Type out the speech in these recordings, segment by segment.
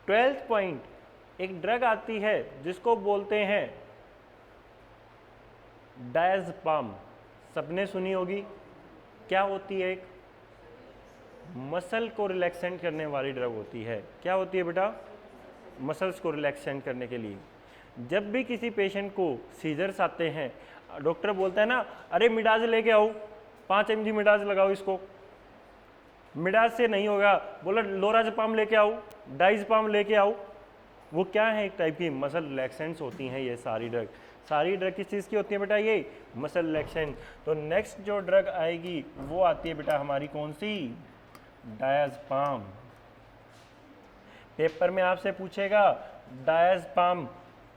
12th point, एक drug आती है जिसको बोलते हैं डायज़ेपाम, सबने सुनी होगी। क्या होती है? एक मसल को रिलैक्सेंट करने वाली ड्रग होती है। क्या होती है बेटा? मसल्स को रिलैक्सेंट करने के लिए। जब भी किसी पेशेंट को सीजर्स आते हैं, डॉक्टर बोलता है ना, अरे मिडाज लेके आओ, 5 mg मिडाज लगाओ इसको। मिडाज से नहीं होगा, बोला लोराज़ेपाम लेके आओ, डाइज़ेपाम लेके आओ। वो क्या है? एक टाइप की मसल रिलैक्सेंट्स होती हैं ये सारी ड्रग। सारी ड्रग किस चीज़ की होती है बेटा? ये मसल रिलैक्सेंट। तो नेक्स्ट जो ड्रग आएगी वो आती है बेटा हमारी कौन सी? डायज़ेपाम। पेपर में आपसे पूछेगा डायज़ेपाम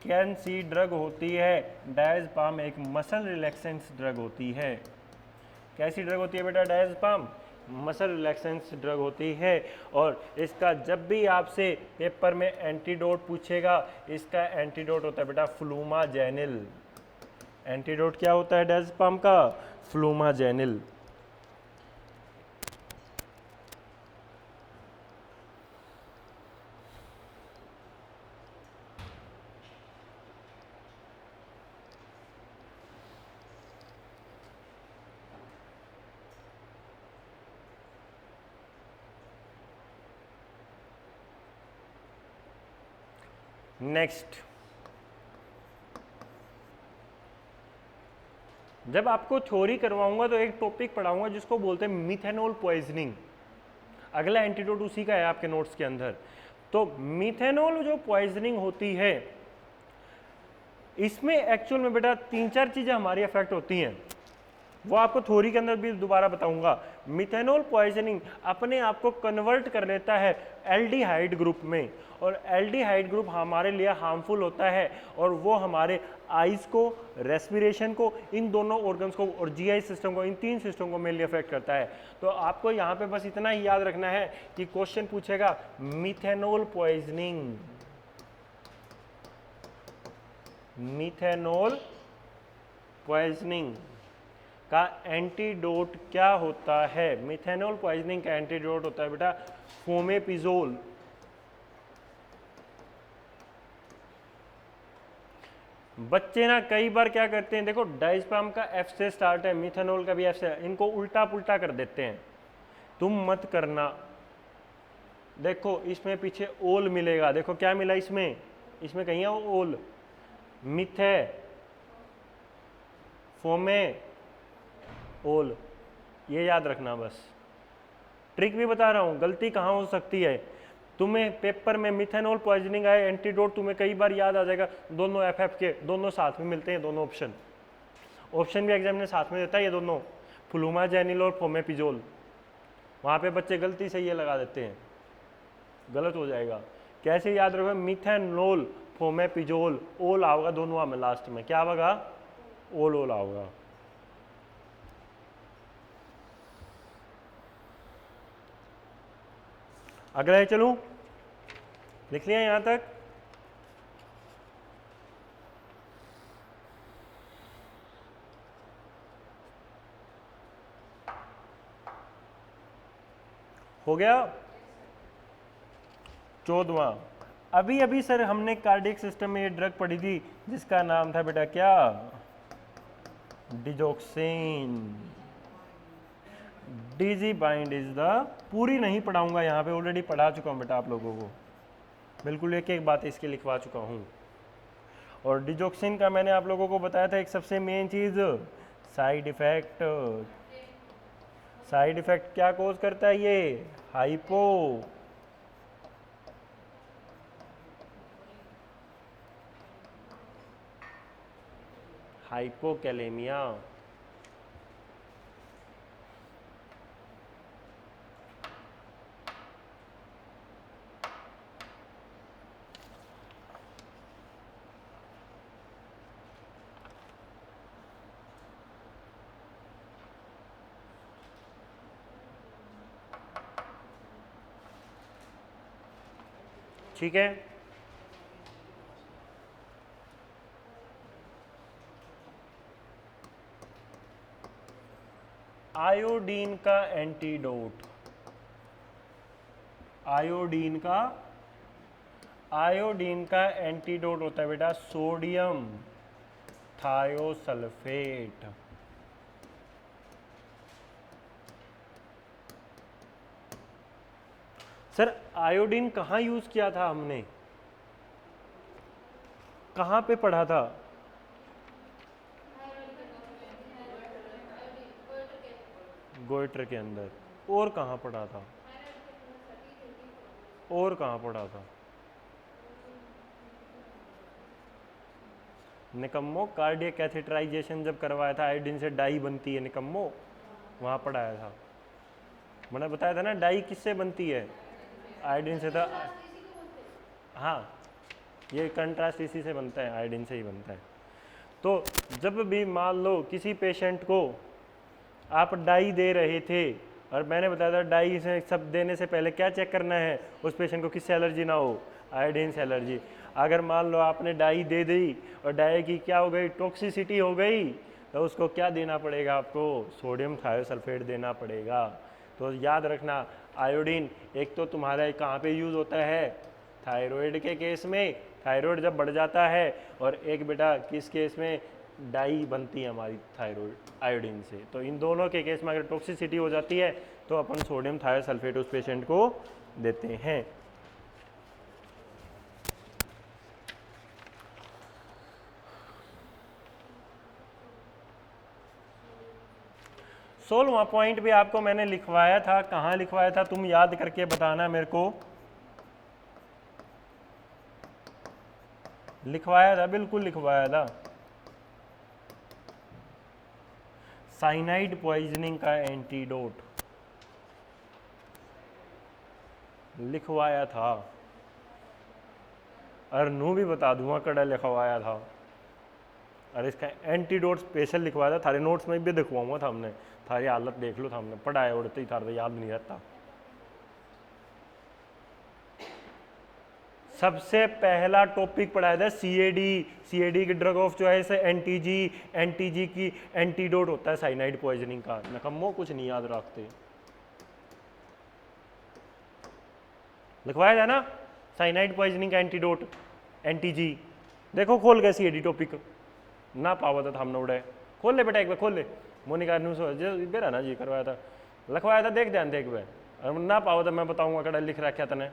कौन सी ड्रग होती है? डायज़ेपाम एक मसल रिलैक्सेंट्स ड्रग होती है। कैसी ड्रग होती है बेटा? डायज़ेपाम मसल रिलैक्सेंट्स ड्रग होती है। और इसका जब भी आपसे पेपर में एंटीडोट पूछेगा, इसका एंटीडोट होता है बेटा फ्लूमाजेनिल। एंटीडोट क्या होता है डायज़ेपाम का? फ्लूमाजेनिल। नेक्स्ट, जब आपको थ्योरी करवाऊंगा तो एक टॉपिक पढ़ाऊंगा जिसको बोलते हैं मिथेनॉल पॉइजनिंग। अगला एंटीडोट उसी का है आपके नोट्स के अंदर। तो मिथेनॉल जो पॉइजनिंग होती है, इसमें एक्चुअल में बेटा 3-4 चीजें हमारी अफेक्ट होती हैं, वो आपको थ्योरी के अंदर भी दोबारा बताऊंगा। मिथेनॉल पॉइजनिंग अपने आप को कन्वर्ट कर लेता है एल्डिहाइड ग्रुप में, और एल्डिहाइड ग्रुप हमारे लिए हार्मफुल होता है, और वो हमारे आइज को, रेस्पिरेशन को, इन दोनों ऑर्गन्स को और जीआई सिस्टम को, इन 3 सिस्टम को मेनली अफेक्ट करता है। तो आपको यहाँ पे बस इतना ही याद रखना है कि क्वेश्चन पूछेगा मिथेनॉल पॉइजनिंग, मिथेनॉल पॉइजनिंग का एंटीडोट क्या होता है? मिथेनॉल पॉइजनिंग का एंटीडोट होता है बेटा फोमेपिजोल। बच्चे ना कई बार क्या करते हैं, देखो डायज़ेपाम का एफ से स्टार्ट है, मिथेनॉल का भी एफ से, इनको उल्टा पुल्टा कर देते हैं। तुम मत करना। देखो इसमें पीछे ओल मिलेगा, देखो क्या मिला इसमें, इसमें कहीं है ओल, मिथे फोमे ओल, ये याद रखना। बस ट्रिक भी बता रहा हूँ, गलती कहाँ हो सकती है। तुम्हें पेपर में मिथेनॉल पॉइजनिंग आए, एंटीडोट तुम्हें कई बार याद आ जाएगा, दोनों एफ के दोनों साथ में मिलते हैं, दोनों ऑप्शन भी एग्जाम में साथ में देता है ये दोनों, फ्लूमाजेनिल और फोमेपिजोल। वहाँ पे बच्चे गलती से ये लगा देते हैं, गलत हो जाएगा। कैसे याद रखो? मिथेनॉल फोमेपिजोल, ओल आओगा दोनों में लास्ट में, क्या होगा? ओल आओगा। अगला है, चलूं, लिख लिया यहां तक? हो गया? 14वां, अभी अभी सर हमने कार्डियक सिस्टम में ये ड्रग पढ़ी थी जिसका नाम था बेटा क्या? Digoxin. DG bind is the, पूरी नहीं पढ़ाऊंगा यहाँ पे, ऑलरेडी पढ़ा चुका हूँ बेटा आप लोगों को, बिल्कुल एक एक बात इसकी लिखवा चुका हूँ। और डिजोक्सिन का मैंने आप लोगों को बताया था एक सबसे मेन चीज़, साइड इफेक्ट। साइड इफेक्ट क्या कोज करता है ये? हाइपोकैलेमिया। ठीक है, आयोडीन का एंटीडोट, आयोडीन का आयोडीन का एंटीडोट होता है बेटा सोडियम थायोसल्फेट। सर आयोडीन कहाँ यूज किया था हमने, कहाँ पे पढ़ा था? गोइटर के अंदर। और कहाँ पढ़ा था? और कहाँ पढ़ा था? निकम्मो कार्डियक कैथेटराइजेशन जब करवाया था, आयोडीन से डाई बनती है निकम्मो, वहाँ पढ़ाया था। मैंने बताया था ना डाई किससे बनती है, आयोडीन से। था हाँ, ये कंट्रास्ट इसी से बनता है, आयोडीन से ही बनता है। तो जब भी मान लो किसी पेशेंट को आप डाई दे रहे थे, और मैंने बताया था डाई से सब देने से पहले क्या चेक करना है, उस पेशेंट को किससे एलर्जी ना हो, आयोडीन से एलर्जी। अगर मान लो आपने डाई दे दी और डाई की क्या हो गई, टॉक्सिसिटी हो गई, तो उसको क्या देना पड़ेगा आपको, सोडियम थायोसल्फेट देना पड़ेगा। तो याद रखना आयोडीन एक तो तुम्हारा कहाँ पे यूज़ होता है, थायराइड के केस में, थायराइड जब बढ़ जाता है, और एक बेटा किस केस में, डाई बनती है हमारी थायराइड आयोडीन से। तो इन दोनों के केस में अगर टॉक्सिसिटी हो जाती है तो अपन सोडियम थायोसल्फेट उस पेशेंट को देते हैं। सोलहवां पॉइंट भी आपको मैंने लिखवाया था, कहाँ लिखवाया था तुम याद करके बताना मेरे को। लिखवाया था, बिल्कुल लिखवाया था, साइनाइड पॉइजनिंग का एंटीडोट लिखवाया था। और नू भी बता दूंगा कड़ा लिखवाया था, और इसका एंटीडोट स्पेशल लिखवाया था, थारे नोट्स में भी दिखवाऊंगा था हमने, थारी हालत देख लो था हमने पढ़ाया, उड़ते ही थारे याद नहीं रहता। सबसे पहला टॉपिक पढ़ाया था सीएडी, सीएडी की ड्रग ऑफ चॉइस है एंटीजी, एंटीजी की एंटीडोट होता है साइनाइड पॉइजनिंग का। नकम्मो कुछ नहीं याद रखते, लिखवाया था ना साइनाइड पॉइजनिंग का एंटीडोट एंटीजी। देखो खोल गए सीएडी टॉपिक ना पावा था हमने उड़े, खोल ले बेटा एक बार खोल ले, मोनिका न्यूज बेरा ना जी करवाया था, लिखवाया था, देख ध्यान देख भाई, ना पावा था मैं बताऊंगा कड़ा लिख रखा तने।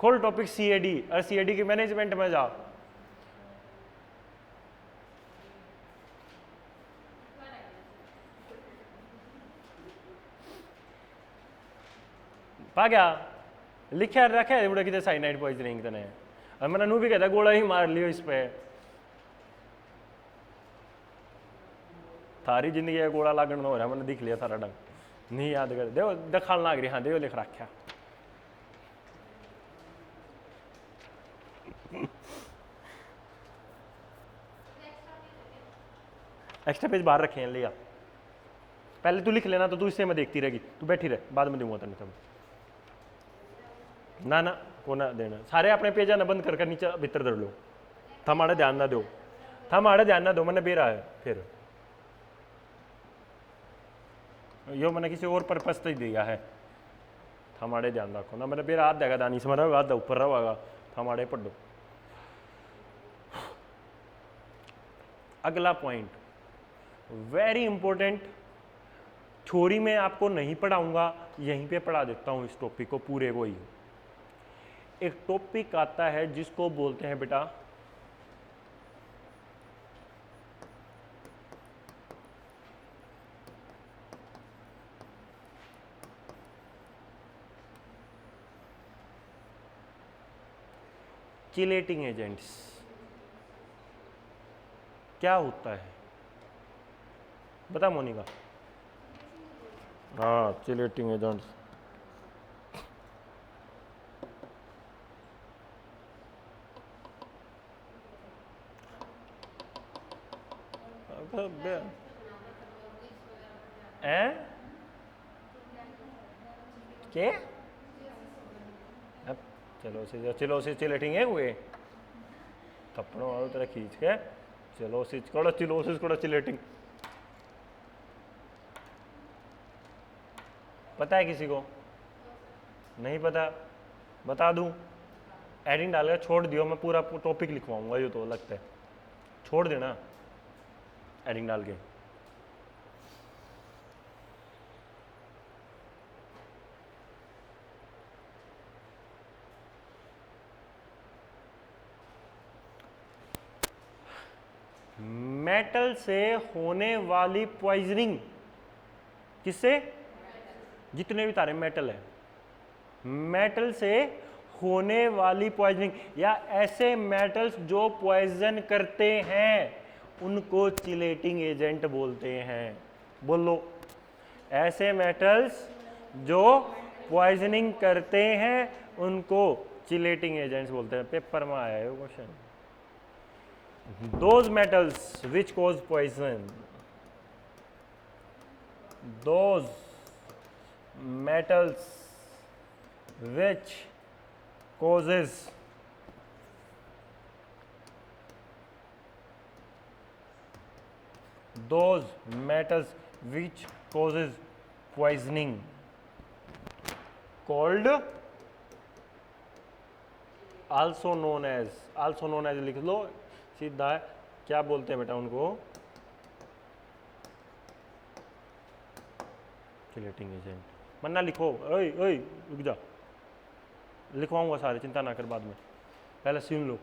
खोल टॉपिक सीएडी, और सीएडी के मैनेजमेंट में जा, पा गया लिखा रखा है उड़ा कितने साइनाइड पॉइजनिंग तने, और मैंने नू भी कहता गोला ही मार लियो इस पे, थारी जिंदगी का गोला लागण हो रहा, मैंने दिख लिया थारा डंग, नहीं याद कर दे दखाल लाग रही, हाँ दे लिख रखा। एक्स्ट्रा पेज बाहर रखे हैं, लिया पहले तू लिख लेना, तो तू इससे मैं देखती रहेगी, तू बैठी रहे, बाद में दूंगा तेने तब। ना ना को ना देना, सारे अपने पेज ना बंद कर नीचे भीतर धर लो, थमाड़े ध्यान ना दो, थमाड़े ध्यान ना दो, मैंने बेरा है फिर यो मैंने किसी और पर्पज से ही दिया है, थमाड़े ध्यान रखो ना, मैंने बेरा हाथ देगा दानी से मरा हाथ ऊपर रहेगा, थमाड़े पढ़ो। अगला पॉइंट वेरी इंपॉर्टेंट, थ्योरी में आपको नहीं पढ़ाऊंगा, यहीं पे पढ़ा देता हूं इस टॉपिक को पूरे को ही। एक टॉपिक आता है जिसको बोलते हैं बेटा चिलेटिंग एजेंट्स। क्या होता है बता मोनिका? हाँ चिलेटिंग एजेंट्स, के चलो से चिलेटिंग है हुए थप्पड़ों वालों तरह खींच के, चलो चिलोसिस कोड़ा चिलेटिंग पता है किसी को? नहीं पता, बता दूं? एडिंग डालेगा, छोड़ दियो, मैं पूरा टॉपिक लिखवाऊंगा, ये तो लगता है, छोड़ देना एडिंग डाल के। मेटल से होने वाली पॉइजनिंग, किससे? जितने भी तारे मेटल है, मेटल से होने वाली पॉइजनिंग या ऐसे मेटल्स जो पॉइजन करते हैं उनको चिलेटिंग एजेंट बोलते हैं। बोलो, ऐसे मेटल्स जो पॉइजनिंग करते हैं उनको चिलेटिंग एजेंट्स बोलते हैं। पेपर में आया है वो question. Those metals which cause poison, those metals which causes those metals which causes poisoning called also known as लिख लो सीधा है, क्या बोलते हैं बेटा उनको? Chelating agent. मन्ना लिखो, ओए ओए रुक जा, लिखवाऊंगा सारे, चिंता ना कर, बाद में, पहले सुन लो।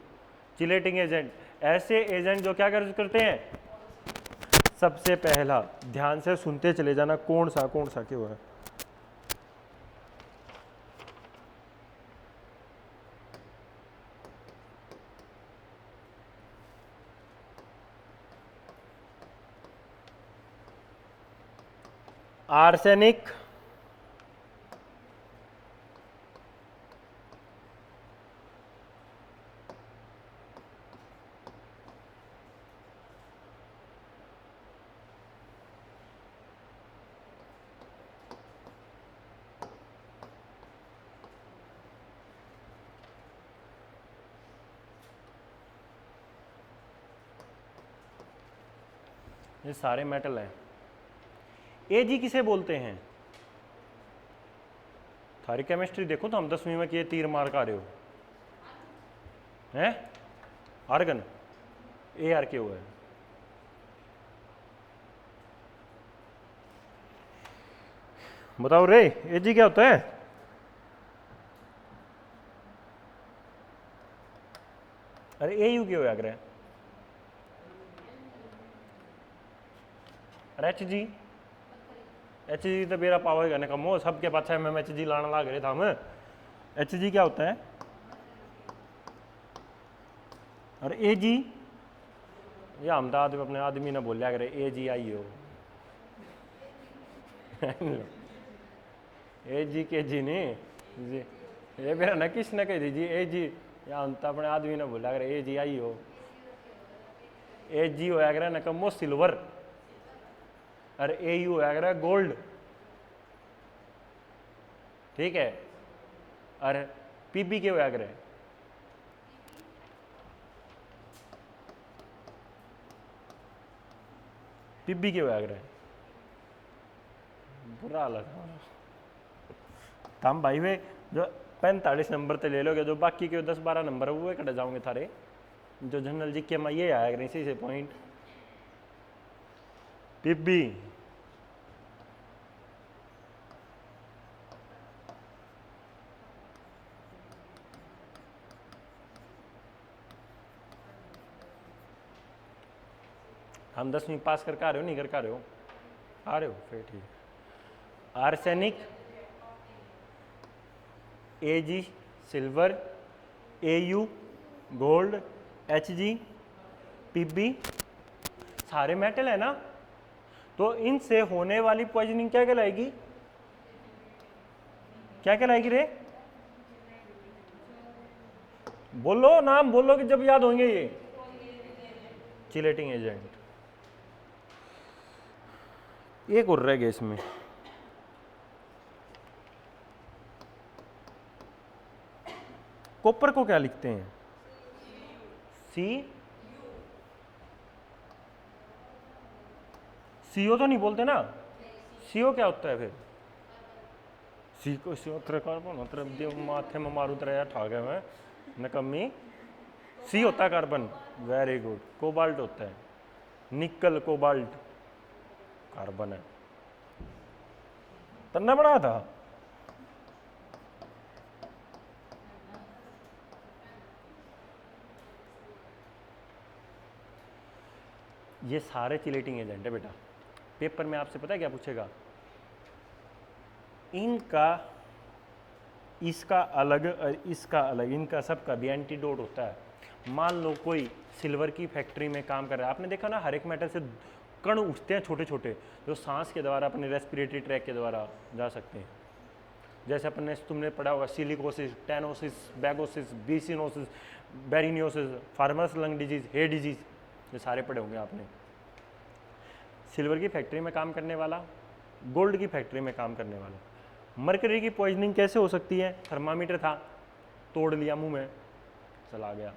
चिलेटिंग एजेंट ऐसे एजेंट जो क्या करते हैं? सबसे पहला ध्यान से सुनते चले जाना, कौन सा क्यों है। आर्सेनिक, ये सारे मेटल हैं। एजी किसे बोलते हैं? थारी केमिस्ट्री देखो तो हम 10वीं में किए, तीर मार का रहे हो हैं? आर्गन, ARKO है। बताओ रे, एजी क्या होता है? अरे AU क्यों है? अरे HG तो मेरा पावर करने का मोह, सबके पास में HG लाना लाग रहे था हम। HG क्या होता है? और AG, या हम तो अपने आदमी ने बोलिया करे AGI हो। AG KG नहीं जी, ये मेरा न किस न कह दीजिए AG, या हम तो अपने आदमी ने बोलिया करे AGI हो। AG होया करे न कमो सिल्वर, और AU होया करे गोल्ड, ठीक है। और PB के होया करे PB के होया करे बुरा लगा। हम भाई वे जो 45 नंबर ते ले लोगे, जो बाकी के 10-12 नंबर है वो कट जाओगे थारे, जो जनरल जीके में ये आया करे इसी से पॉइंट। PB हम 10वीं पास करके आ रहे हो, नहीं करके आ रहे हो? आ रहे हो, फिर ठीक। Arsenic, AG silver, AU gold, HG PB सारे मेटल है ना, तो इनसे होने वाली पॉइजनिंग क्या कहलाएगी? क्या कहलाएगी रे? बोलो, नाम बोलो कि जब याद होंगे ये। Chelating agent. एक और रह गया इसमें, कॉपर को क्या लिखते हैं? CO तो नहीं बोलते ना? CO क्या होता है फिर? CO कार्बन, माथे में मारू तरह ठा गया मैं। नकम्मी, सी होता है कार्बन, वेरी गुड। कोबाल्ट होता है, निकल कोबाल्ट कार्बन है। तन्ना बना था। ये सारे चिलेटिंग एजेंट है बेटा। पेपर में आपसे पता है क्या पूछेगा, इनका इसका अलग और इसका अलग, इनका सबका भी एंटीडोट होता है। मान लो कोई सिल्वर की फैक्ट्री में काम कर रहा है, आपने देखा ना हर एक मेटल से कण उठते हैं छोटे छोटे, जो सांस के द्वारा अपने रेस्पिरेटरी ट्रैक के द्वारा जा सकते हैं। जैसे अपने तुमने पढ़ा होगा सिलिकोसिस, टेनोसिस, bagassosis, byssinosis, berylliosis, farmer's lung disease, hair disease, ये सारे पढ़े होंगे आपने। सिल्वर की फैक्ट्री में काम करने वाला, गोल्ड की फैक्ट्री में काम करने वाला। मरकरी की पॉइजनिंग कैसे हो सकती है, थर्मामीटर था तोड़ लिया मुंह में चला गया,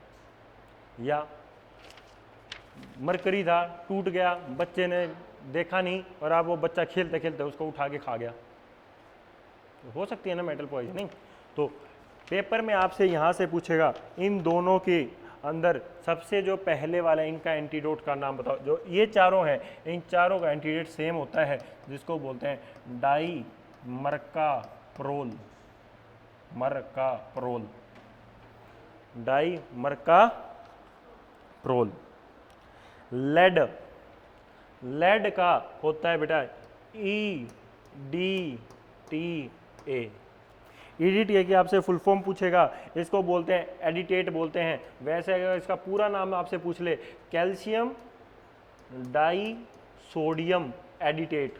या मरकरी था टूट गया, बच्चे ने देखा नहीं और अब वो बच्चा खेलते खेलते उसको उठा के खा गया, तो हो सकती है ना मेटल पॉइजनिंग। तो पेपर में आपसे यहाँ से पूछेगा इन दोनों के अंदर सबसे जो पहले वाला इनका एंटीडोट का नाम बताओ। जो ये चारों हैं, इन चारों का एंटीडोट सेम होता है, जिसको बोलते हैं डाई मर्काप्रोल। मर्काप्रोल, डाई मर्काप्रोल। लेड, लेड का होता है बेटा EDTA। EDTA की आपसे फुल फॉर्म पूछेगा, इसको बोलते हैं एडिटेट बोलते हैं। वैसे अगर इसका पूरा नाम आपसे पूछ ले, कैल्शियम डाई सोडियम एडिटेट।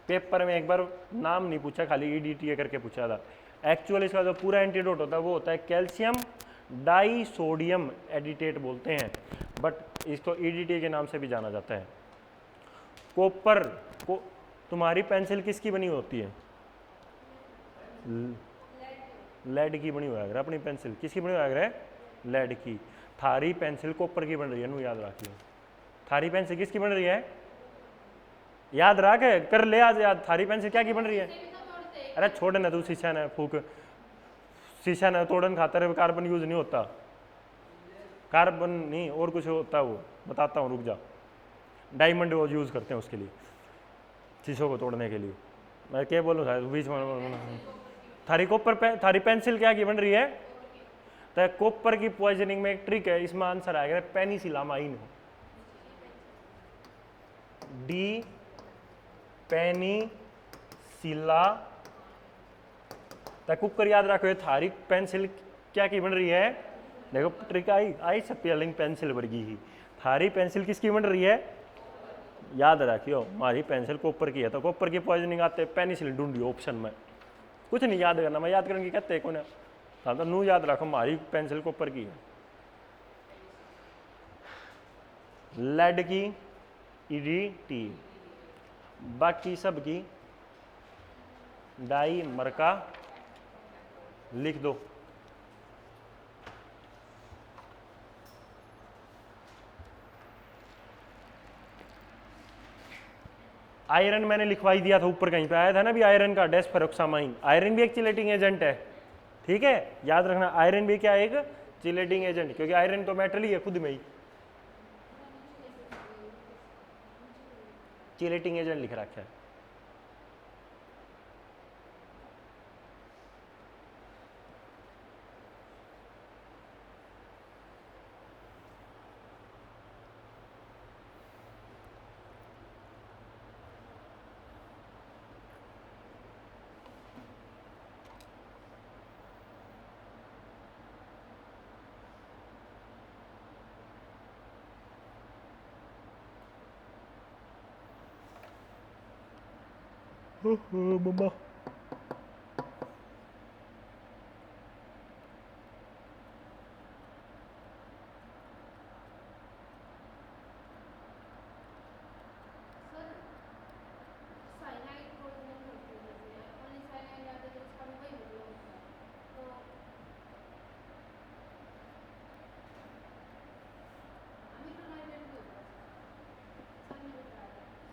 पेपर में एक बार नाम नहीं पूछा, खाली EDTA करके पूछा था। एक्चुअली इसका जो पूरा एंटीडोट होता है वो होता है कैल्शियम डाई सोडियम एडिटेट बोलते हैं, बट इसको EDTA के नाम से भी जाना जाता है। कॉपर को, तुम्हारी पेंसिल किसकी बनी होती है, लेड की बनी हुई है। अगर अपनी पेंसिल किसकी बनी हुई है, लेड की। थारी पेंसिल कॉपर की बन रही है, नू याद रखियो। थारी पेंसिल किसकी बन रही है, याद रख कर ले आज याद। थारी पेंसिल क्या की बन रही है, अरे छोड़ ना तू, शीशा ना फूक, शीशा ना तोड़न खातर कार्बन यूज नहीं होता, कार्बन नहीं और कुछ होता है, वो बताता हूँ रुक जा। डायमंड वो यूज करते हैं उसके लिए, शीशों को तोड़ने के लिए। मैं क्या बोलूँ बीच में, थारी कॉपर थारी पेंसिल क्या की बन रही है, तो कॉपर की पॉइजनिंग में एक ट्रिक है, इसमें आंसर आएगा पेनिसिलामाइन। डी पेनिसिला, तो कुकर याद रखो। ये थारी पेंसिल क्या की बन रही है, देखो trick I I spelling pencil वर्गी ही। थारी पेंसिल किसकी बन रही है, याद रखियो हमारी पेंसिल कॉपर की है, तो कॉपर की पॉइजनिंग आते पेनिसिलिन ढूंढियो ऑप्शन में। कुछ नहीं याद करना, मैं याद करने की कहते कौन है, हाँ तो नू याद रखो हमारी पेंसिल कॉपर की है। लेड की EDT, बाकी सब की डाई मरका लिख दो। आयरन मैंने लिखवाई दिया था ऊपर, कहीं पे आया था ना भी आयरन का डेस्फेरोक्सामाइन। आयरन भी एक चिलेटिंग एजेंट है, ठीक है, याद रखना। आयरन भी क्या है, एक चिलेटिंग एजेंट, क्योंकि आयरन तो मेटल ही है खुद में ही। चिलेटिंग एजेंट लिख रखा है। मम्मा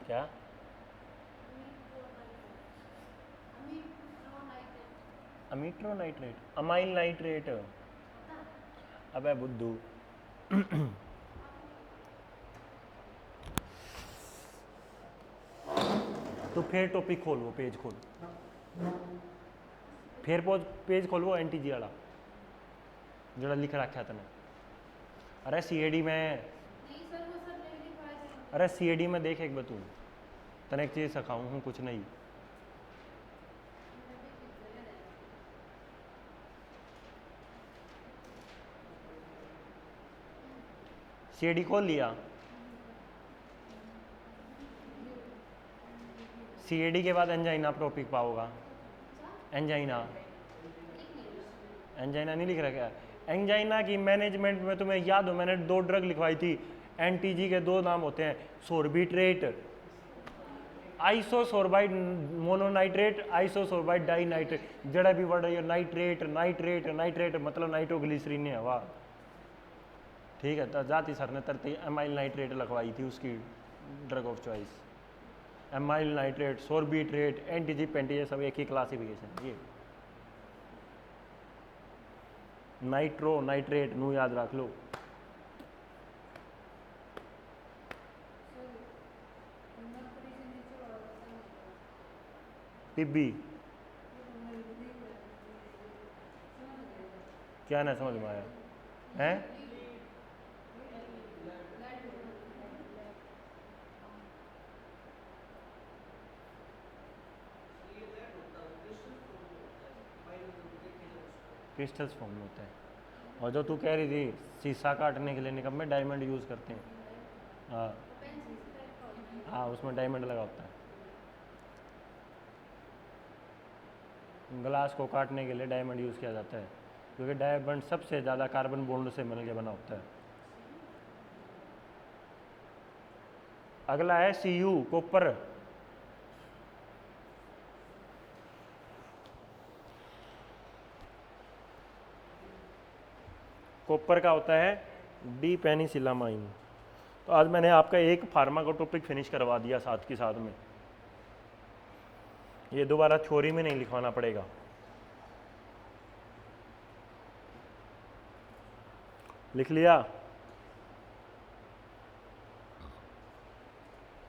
क्या अमीट्रो नाइट्रेट, अमाइल नाइट्रेट। अबे बुद्धू तो फिर टॉपिक खोल, वो पेज खोल, फिर पेज खोल वो एनटीजी वाला जो लिख रखा तने। अरे सीएडी में, अरे सीएडी में देख एक बतू, तने एक चीज़ सिखाऊं हूँ, कुछ नहीं। सीएडी खोल लिया, सीएडी के बाद एंजाइना टॉपिक पाओगा। एंजाइना, एंजाइना नहीं लिख रखा है। एंजाइना की मैनेजमेंट में तुम्हें याद हो, मैंने 2 ड्रग लिखवाई थी। एनटीजी के 2 नाम होते हैं, सोर्बिट्रेट, आइसोसोर्बाइड मोनोनाइट्रेट, आइसोसोर्बाइड डाइनाइट्रेट। जड़ा भी वर्ड है नाइट्रेट, नाइट्रेट, नाइट्रेट मतलब नाइट्रोग्लिसरीन है हवा, ठीक है। तो जाती सर ने तरती एमाइल नाइट्रेट लगवाई थी, उसकी drug of choice amyl nitrate, sorbitrate, एंटीजी, पेंटीजे सब एक ही क्लासिफिकेशन। ये नाइट्रो नाइट्रेट नू याद रख लो। टिब्बी क्या ना समझ में आया है? क्रिस्टल्स फॉर्म में होता है। और जो तू कह रही थी शीशा काटने के लिए निकम में डायमंड यूज़ करते हैं, हाँ हाँ, उसमें डायमंड लगा होता है। ग्लास को काटने के लिए डायमंड यूज़ किया जाता है, क्योंकि डायमंड सबसे ज़्यादा कार्बन बॉन्ड से मिलकर बना होता है। अगला है सीयू, कॉपर। कॉपर का होता है डी पेनिसिलामाइन। तो आज मैंने आपका एक फार्मा का टॉपिक फिनिश करवा दिया साथ के साथ में, ये दोबारा थ्योरी में नहीं लिखवाना पड़ेगा। लिख लिया?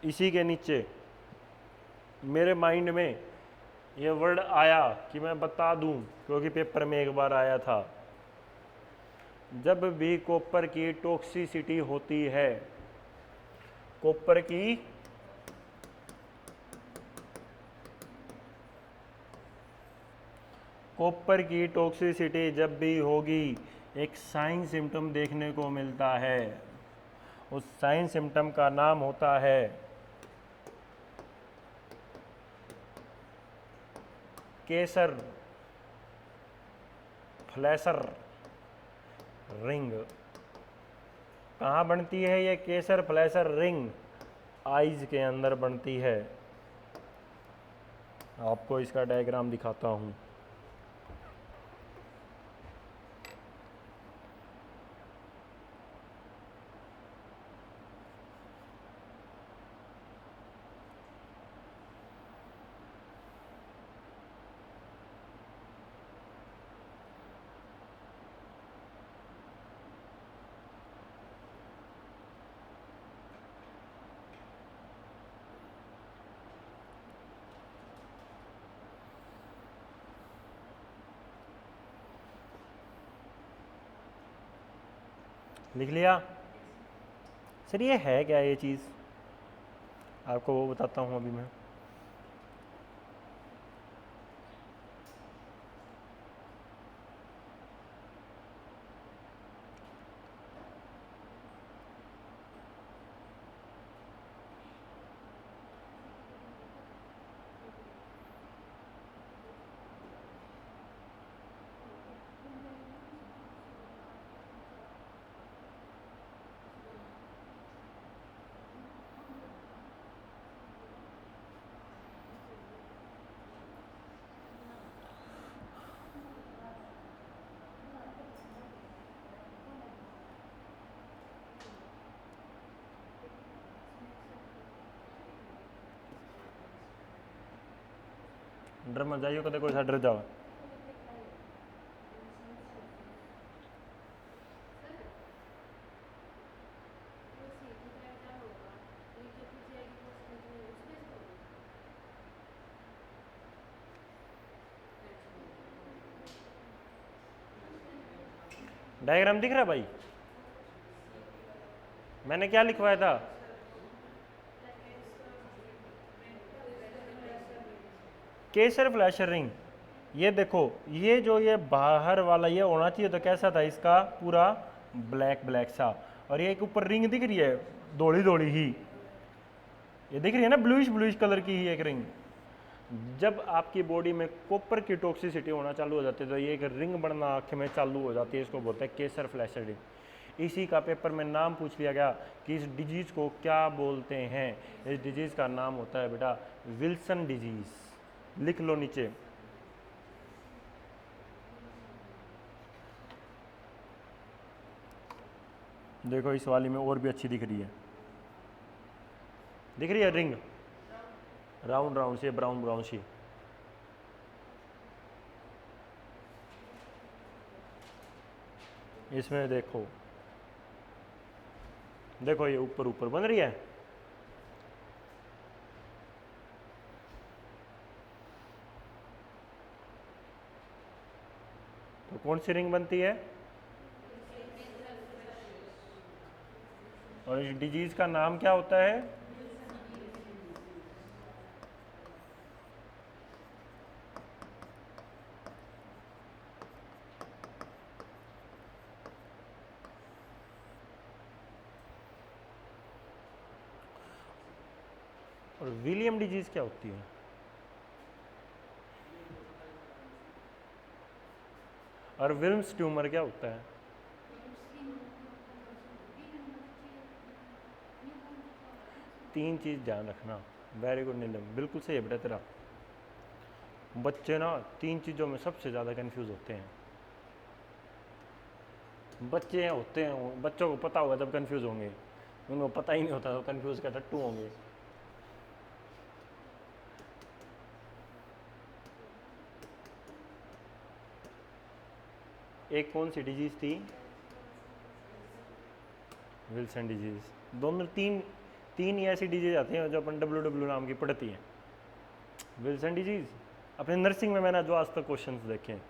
इसी के नीचे मेरे माइंड में ये वर्ड आया कि मैं बता दूं, क्योंकि पेपर में एक बार आया था। जब भी कॉपर की टॉक्सिसिटी होती है, कॉपर की टॉक्सिसिटी जब भी होगी, एक साइन सिम्टम देखने को मिलता है। उस साइन सिम्टम का नाम होता है केसर फ्लैशर रिंग। कहाँ बनती है ये केसर फ्लैशर रिंग? आइज के अंदर बनती है। आपको इसका डायग्राम दिखाता हूँ। लिख लिया? सर ये है क्या ये चीज़? आपको वो बताता हूँ अभी मैं। डर मत जाइयो, कदे कोई डर जाओ। डायग्राम दिख रहा है भाई? मैंने क्या लिखवाया था? केसर फ्लैशर रिंग। ये देखो, ये जो ये बाहर वाला ये होना चाहिए तो कैसा था इसका, पूरा ब्लैक ब्लैक सा, और ये एक ऊपर रिंग दिख रही है दौड़ी दौड़ी ही, ये दिख रही है ना, ब्लूइश ब्लूइश कलर की ही एक रिंग। जब आपकी बॉडी में कॉपर की टॉक्सिसिटी होना चालू हो जाती है तो ये एक रिंग बनना आँख में चालू हो जाती है, इसको बोलते हैं केसर फ्लैशर रिंग। इसी का पेपर में नाम पूछ लिया गया कि इस डिजीज़ को क्या बोलते हैं। इस डिजीज़ का नाम होता है बेटा विल्सन डिजीज़। लिख लो नीचे। देखो इस वाली में और भी अच्छी दिख रही है, दिख रही है रिंग, राउंड राउंड से, ब्राउन ब्राउन सी। इसमें देखो, देखो ये ऊपर ऊपर बन रही है। तो कौन सी रिंग बनती है? और इस डिजीज का नाम क्या होता है? और विलियम डिजीज क्या होती है? और विल्म्स ट्यूमर क्या होता है? तीन चीज ध्यान रखना। वेरी गुड नीलम, बिल्कुल सही है बेटा तेरा। बच्चे ना तीन चीज़ों में सबसे ज़्यादा कंफ्यूज होते हैं। बच्चे होते हैं, बच्चों को पता होगा तब कंफ्यूज होंगे, उनको पता ही नहीं होता तो कंफ्यूज का टट्टू होंगे। एक कौन सी डिजीज थी? Wilson disease. दोनों तीन तीन ही ऐसी डिजीज आती हैं जो अपन WW नाम की पढ़ती हैं। विल्सन डिजीज अपने नर्सिंग में मैंने जो आज तक क्वेश्चंस देखे हैं,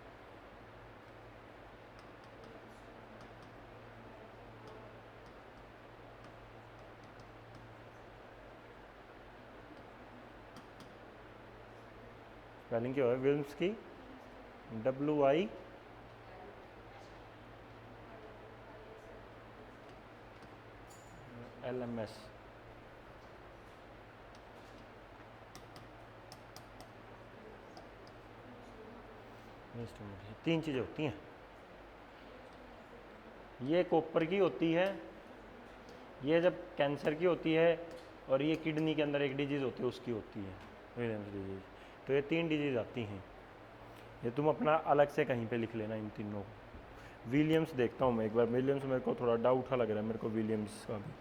स्पेलिंग क्या है विल्म्स की? WILMS। तीन चीज़ें होती हैं, ये कॉपर की होती है, ये जब कैंसर की होती है, और ये किडनी के अंदर एक डिजीज़ होती है उसकी होती है विलियम्स डिजीज़। तो ये तीन डिजीज़ आती हैं, ये तुम अपना अलग से कहीं पे लिख लेना इन तीनों। विलियम्स देखता हूँ मैं एक बार, विलियम्स मेरे को थोड़ा डाउट सा लग रहा है मेरे को विलियम्स का भी।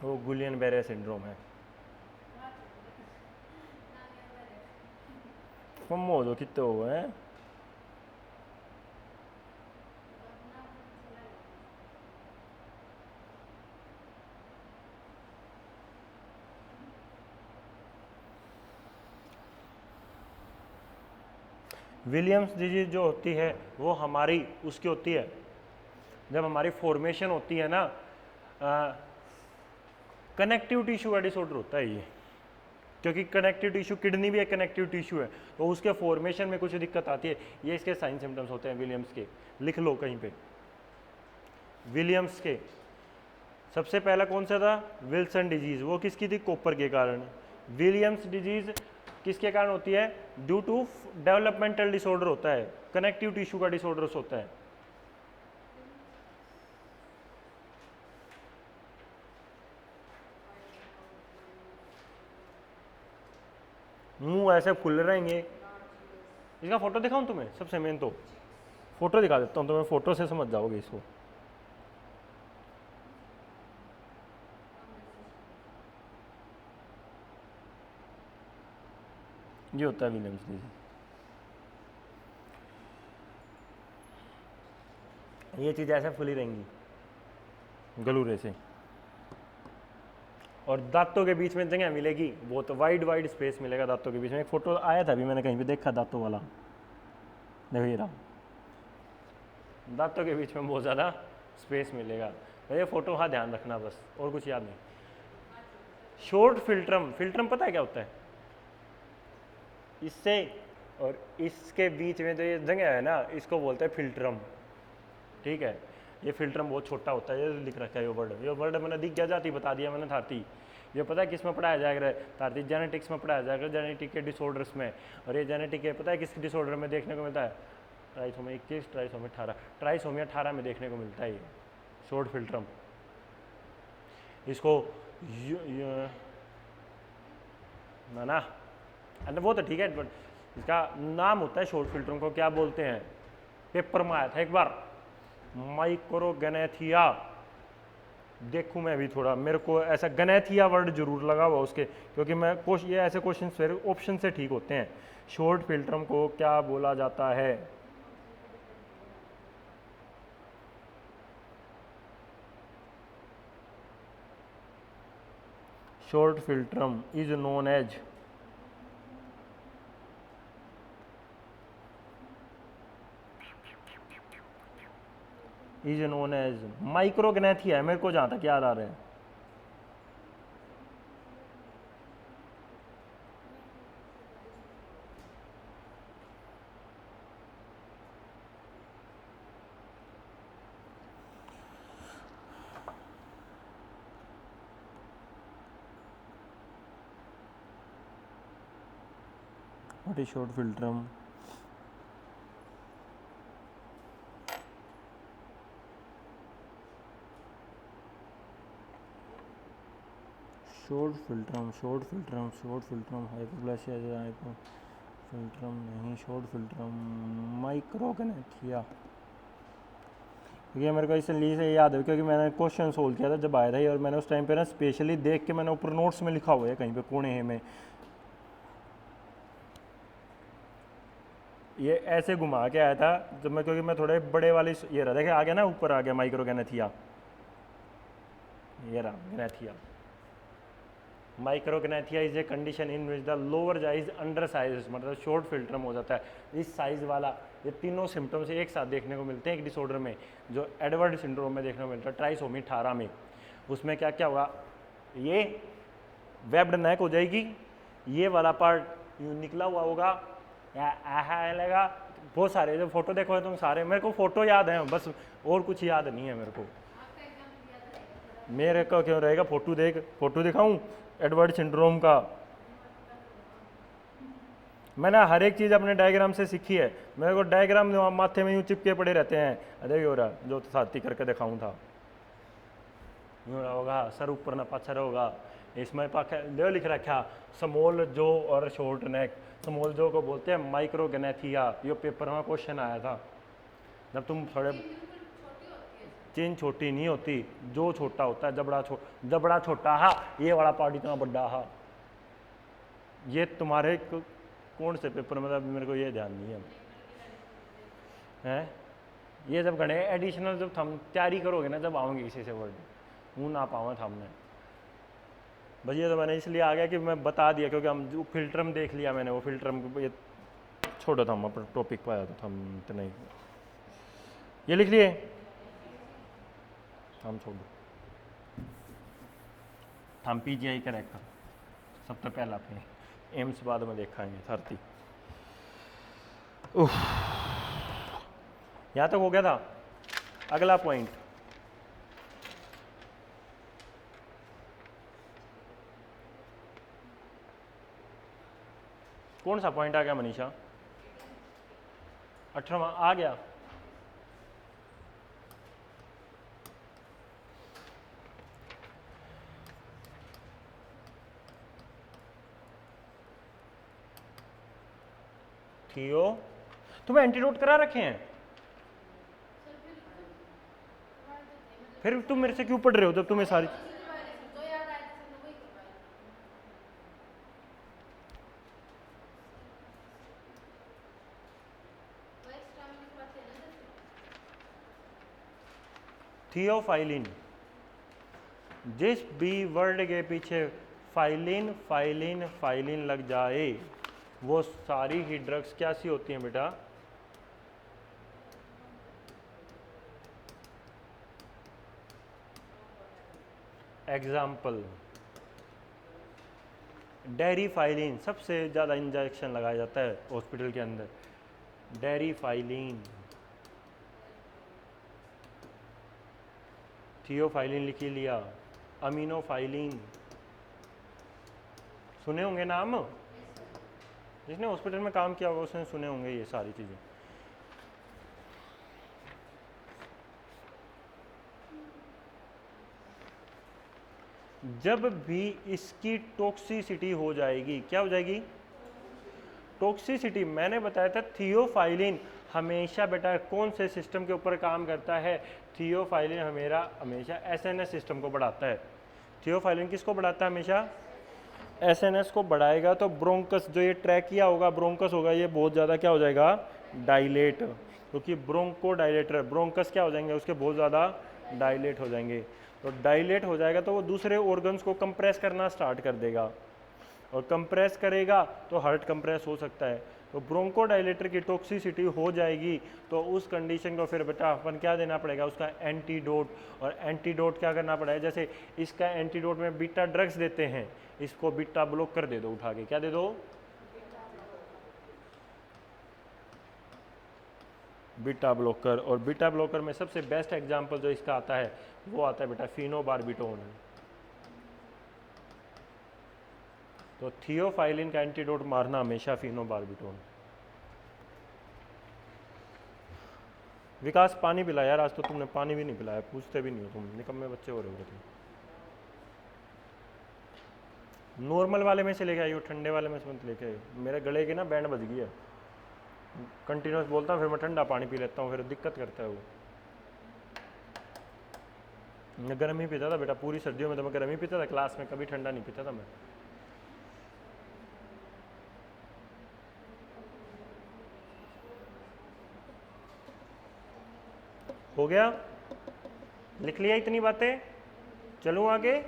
वो गुलियन बेरे सिंड्रोम है। famoso कितने हुए हैं। विलियम्स डिजीज जो होती है वो हमारी उसकी होती है जब हमारी फॉर्मेशन होती है ना, कनेक्टिव टिश्यू का डिसऑर्डर होता है ये, क्योंकि कनेक्टिव टिश्यू किडनी भी एक कनेक्टिव टिश्यू है, तो उसके फॉर्मेशन में कुछ दिक्कत आती है, ये इसके साइन सिम्टम्स होते हैं विलियम्स के। लिख लो कहीं पे विलियम्स के। सबसे पहला कौन सा था? Wilson disease. वो किसकी थी? कॉपर के कारण। विलियम्स डिजीज किसके कारण होती है? ड्यू टू डेवलपमेंटल डिसऑर्डर होता है, कनेक्टिव टिश्यू का डिसऑर्डर होता है। मुंह ऐसे फुल रहेंगे। इसका फोटो दिखाऊं तुम्हें? सबसे मेन तो फोटो दिखा देता हूं, तुम्हें फोटो से समझ जाओगे इसको। ये होता है विलियम्स डिजीज। ये चीज़ ऐसे फुली रहेंगी गलूरे से, और दांतों के बीच में जगह मिलेगी, वो तो वाइड वाइड स्पेस मिलेगा दांतों के बीच में। एक फोटो आया था अभी मैंने कहीं पे देखा दांतों वाला, देखो ये रहा, दांतों के बीच में बहुत ज़्यादा स्पेस मिलेगा। तो ये फोटो हाँ ध्यान रखना बस, और कुछ याद नहीं। शॉर्ट फिल्ट्रम, फिल्ट्रम पता है क्या होता है? इससे और इसके बीच में जो ये जगह है ना, इसको बोलते हैं फिल्ट्रम, ठीक है। ये फिल्ट्रम बहुत छोटा होता है, ये लिख रखा है ये वर्ड मैंने दिख गया जाती, बता दिया मैंने थारती। ये पता है किस में पढ़ाया जाएगा? तारती जेनेटिक्स में पढ़ाया जाएगा, जेनेटिक के डिसऑर्डर्स में। और ये जेनेटिक है पता है किस डिसऑर्डर में देखने को मिलता है? ट्राइसोमी 21, ट्राइसोमी 18, ट्राइसोमी 18 में देखने को मिलता है ये शॉर्ट फिल्ट्रम। इसको ना अरे वो तो ठीक है, बट इसका नाम होता है शॉर्ट फिल्ट्रम को क्या बोलते हैं? पेपर में आया था एक बार, माइक्रोगैनेथिया। देखूं मैं भी थोड़ा, मेरे को ऐसा गैनेथिया वर्ड जरूर लगा हुआ उसके, क्योंकि मैं ये ऐसे क्वेश्चन फिर ऑप्शन से ठीक होते हैं। शॉर्ट फिल्ट्रम को क्या बोला जाता है? Short philtrum is known as micrognathia है, मेरे को जहां तक याद आ रहा है। What is short philtrum? Short philtrum hypoplasia, philtrum नहीं, शॉर्ट फिल्ट्रम माइक्रोगैनेथिया। ये मेरे को इसलिए से याद है क्योंकि मैंने क्वेश्चन सोल्व किया था जब आया था, और मैंने उस टाइम पे ना स्पेशली देख के मैंने ऊपर नोट्स में लिखा हुआ है कहीं पे कोने में, ये ऐसे घुमा के आया था जब मैं, क्योंकि मैं थोड़े बड़े वाली ये रहा, देखे आ गया ना, ऊपर आ गया माइक्रोगैनेथिया, ये रहा gnathia. Micrognathia is a condition in which the lower jaws is under size, मतलब शॉर्ट फिल्ट्रम हो जाता है इस साइज वाला। ये तीनों सिम्टम्स एक साथ देखने को मिलते हैं एक डिसऑर्डर में, जो एडवर्ड सिंड्रोम में देखने को मिलता है, ट्राइसोमी 18 में। उसमें क्या क्या होगा? ये वेब्ड नेक हो जाएगी, ये वाला पार्ट यूँ निकला हुआ होगा, लगा बहुत सारे, जो फोटो देखो तुम सारे, मेरे को फोटो याद है बस, और कुछ याद नहीं है मेरे को। मेरे को क्यों रहेगा? फोटो दिखाऊं एडवर्ड सिंड्रोम का? मैंने हर एक चीज़ अपने डायग्राम से सीखी है, मेरे को डायग्राम माथे में यूँ चिपके पड़े रहते हैं। अरे हो रहा जो साथी करके दिखाऊं था, यूँ होगा, सर ऊपर ना पाछर होगा, इसमें जो लिख रखा स्मॉल जो और शॉर्ट नेक। स्मॉल जो को बोलते हैं माइक्रोगैनेथिया, ये पेपर में क्वेश्चन आया था। जब तुम थोड़े, चेन छोटी नहीं होती, जो छोटा होता है, जबड़ा छोटा हा, ये वाला पार्ट इतना बड़ा हा। ये तुम्हारे कौन से पेपर में, मेरे को ये ध्यान नहीं है हैं। ये जब गणे एडिशनल जब हम तैयारी करोगे ना, जब आओगे किसी से वर्ड मुँह ना पाओ हमने, बस ये तो मैंने इसलिए आ गया कि मैं बता दिया, क्योंकि हम जो फिल्ट्रम देख लिया मैंने, वो फिल्ट्रम ये छोड़ो था, हम अपने टॉपिक पर आया था, हम इतना ही ये लिख लिए, हम छोड़ दो। हम PGI करेक्ट कर सबसे पहला, अपने एम्स बाद में देखाएंगे थर्टी। यहाँ तक हो गया था। अगला पॉइंट, कौन सा पॉइंट आ गया मनीषा? 18वां आ गया। थियो, तुम्हें एंटीडोट करा रखे हैं? फिर तुम मेरे से क्यों पढ़ रहे हो जब तुम्हें सारी, थियोफाइलिन जिस भी वर्ड के पीछे फाइलिन फाइलिन फाइलिन लग जाए वो सारी ही ड्रग्स क्या सी होती हैं बेटा? एग्जाम्पल, डेरी फाइलिन, सबसे ज़्यादा इंजेक्शन लगाया जाता है हॉस्पिटल के अंदर, डेरी फाइलिन। थियोफाइलिन लिख ही लिया, अमीनोफाइलिन, सुने होंगे नाम, जिसने हॉस्पिटल में काम किया होगा उसने सुने होंगे ये सारी चीज़ें। जब भी इसकी टॉक्सिसिटी हो जाएगी, क्या हो जाएगी? टॉक्सिसिटी। मैंने बताया था थियोफाइलिन हमेशा बेटा कौन से सिस्टम के ऊपर काम करता है? थियोफाइलिन हमेशा एसएनएस सिस्टम को बढ़ाता है। थियोफाइलिन किसको बढ़ाता है? हमेशा एसएनएस को बढ़ाएगा तो ब्रोंकस, जो ये ट्रैकिया होगा, ब्रोंकस होगा, ये बहुत ज़्यादा क्या हो जाएगा? डायलेट, क्योंकि ब्रोंको डायलेटर, ब्रोंकस क्या हो जाएंगे उसके? बहुत ज़्यादा डायलेट हो जाएंगे। तो डायलेट हो जाएगा तो वो दूसरे ऑर्गन्स को कंप्रेस करना स्टार्ट कर देगा, और कंप्रेस करेगा तो हार्ट कंप्रेस हो सकता है। तो ब्रोंको डायलेटर की टॉक्सिसिटी हो जाएगी तो उस कंडीशन को फिर बेटा अपन क्या देना पड़ेगा? उसका एंटीडोट। और एंटीडोट क्या करना पड़ेगा? जैसे इसका एंटीडोट में बीटा ड्रग्स देते हैं, इसको बीटा ब्लॉकर दे दो, उठा के क्या दे दो? Beta blocker. और बीटा ब्लॉकर में सबसे बेस्ट एग्जांपल जो इसका आता है वो आता है बेटा फिनोबार्बिटोन। तो थियोफाइलिन का एंटीडोट मारना हमेशा फिनोबार्बिटोन। विकास पानी पिला यार, आज तो तुमने पानी भी नहीं पिलाया, पूछते भी नहीं हो तुम, निकम्मे बच्चे हो रहे हो तुम। नॉर्मल वाले में से लेके आई हो, ठंडे वाले में से मत लेके आई। मेरे गले की ना बैंड बज गई है, कंटिन्यूस बोलता हूँ फिर मैं ठंडा पानी पी लेता हूँ, फिर दिक्कत करता है वो। मैं गर्म ही पीता था बेटा, पूरी सर्दियों में तो मैं गर्म ही पीता था, क्लास में कभी ठंडा नहीं पीता था मैं। हो गया? लिख लिया इतनी बातें? चलूं आगे?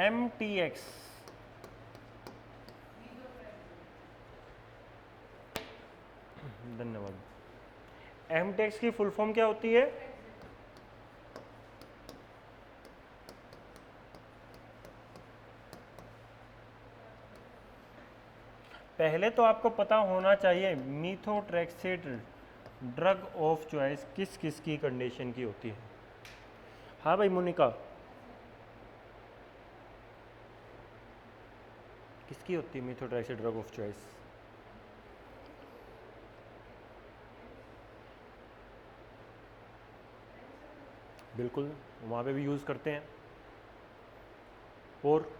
MTX, धन्यवाद। MTX की फुल फॉर्म क्या होती है? पहले तो आपको पता होना चाहिए मीथोट्रेक्सेट ड्रग ऑफ चॉइस किस किस की कंडीशन की होती है। हाँ भाई मोनिका, किसकी होती है मीथोट्रेक्सेट ड्रग ऑफ चॉइस? बिल्कुल, वहाँ पे भी यूज़ करते हैं। और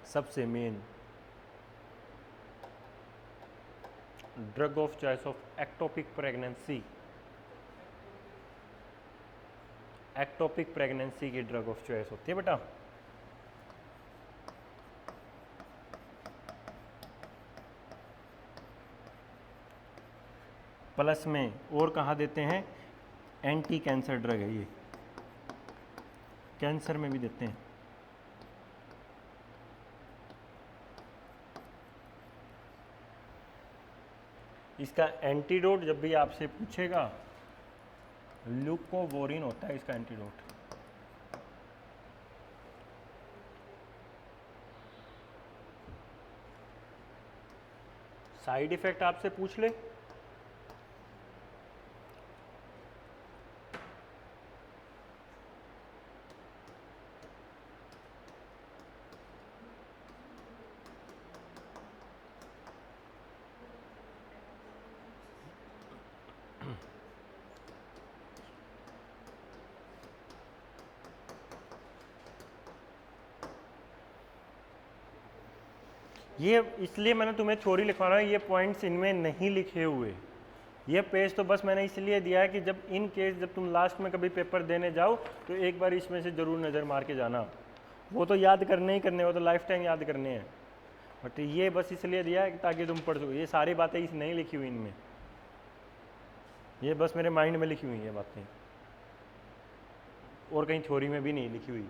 सबसे main drug of choice of ectopic pregnancy, ectopic pregnancy की ड्रग ऑफ चॉइस होती है बेटा। प्लस में और कहाँ देते हैं? एंटी कैंसर ड्रग है ये, कैंसर में भी देते हैं। इसका एंटीडोट जब भी आपसे पूछेगा ल्यूकोवोरिन होता है इसका एंटीडोट। साइड इफेक्ट आपसे पूछ ले, ये इसलिए मैंने तुम्हें थ्योरी लिखवा रहा है, ये पॉइंट्स इनमें नहीं लिखे हुए। ये पेज तो बस मैंने इसलिए दिया है कि जब इन केस जब तुम लास्ट में कभी पेपर देने जाओ तो एक बार इसमें से ज़रूर नज़र मार के जाना। वो तो याद करने ही करने, वो तो लाइफ टाइम याद करने हैं, बट ये बस इसलिए दिया है ताकि तुम पढ़ सको। ये सारी बातें इस नहीं लिखी हुई इनमें, ये बस मेरे माइंड में लिखी हुई हैं बातें, और कहीं थ्योरी में भी नहीं लिखी हुई।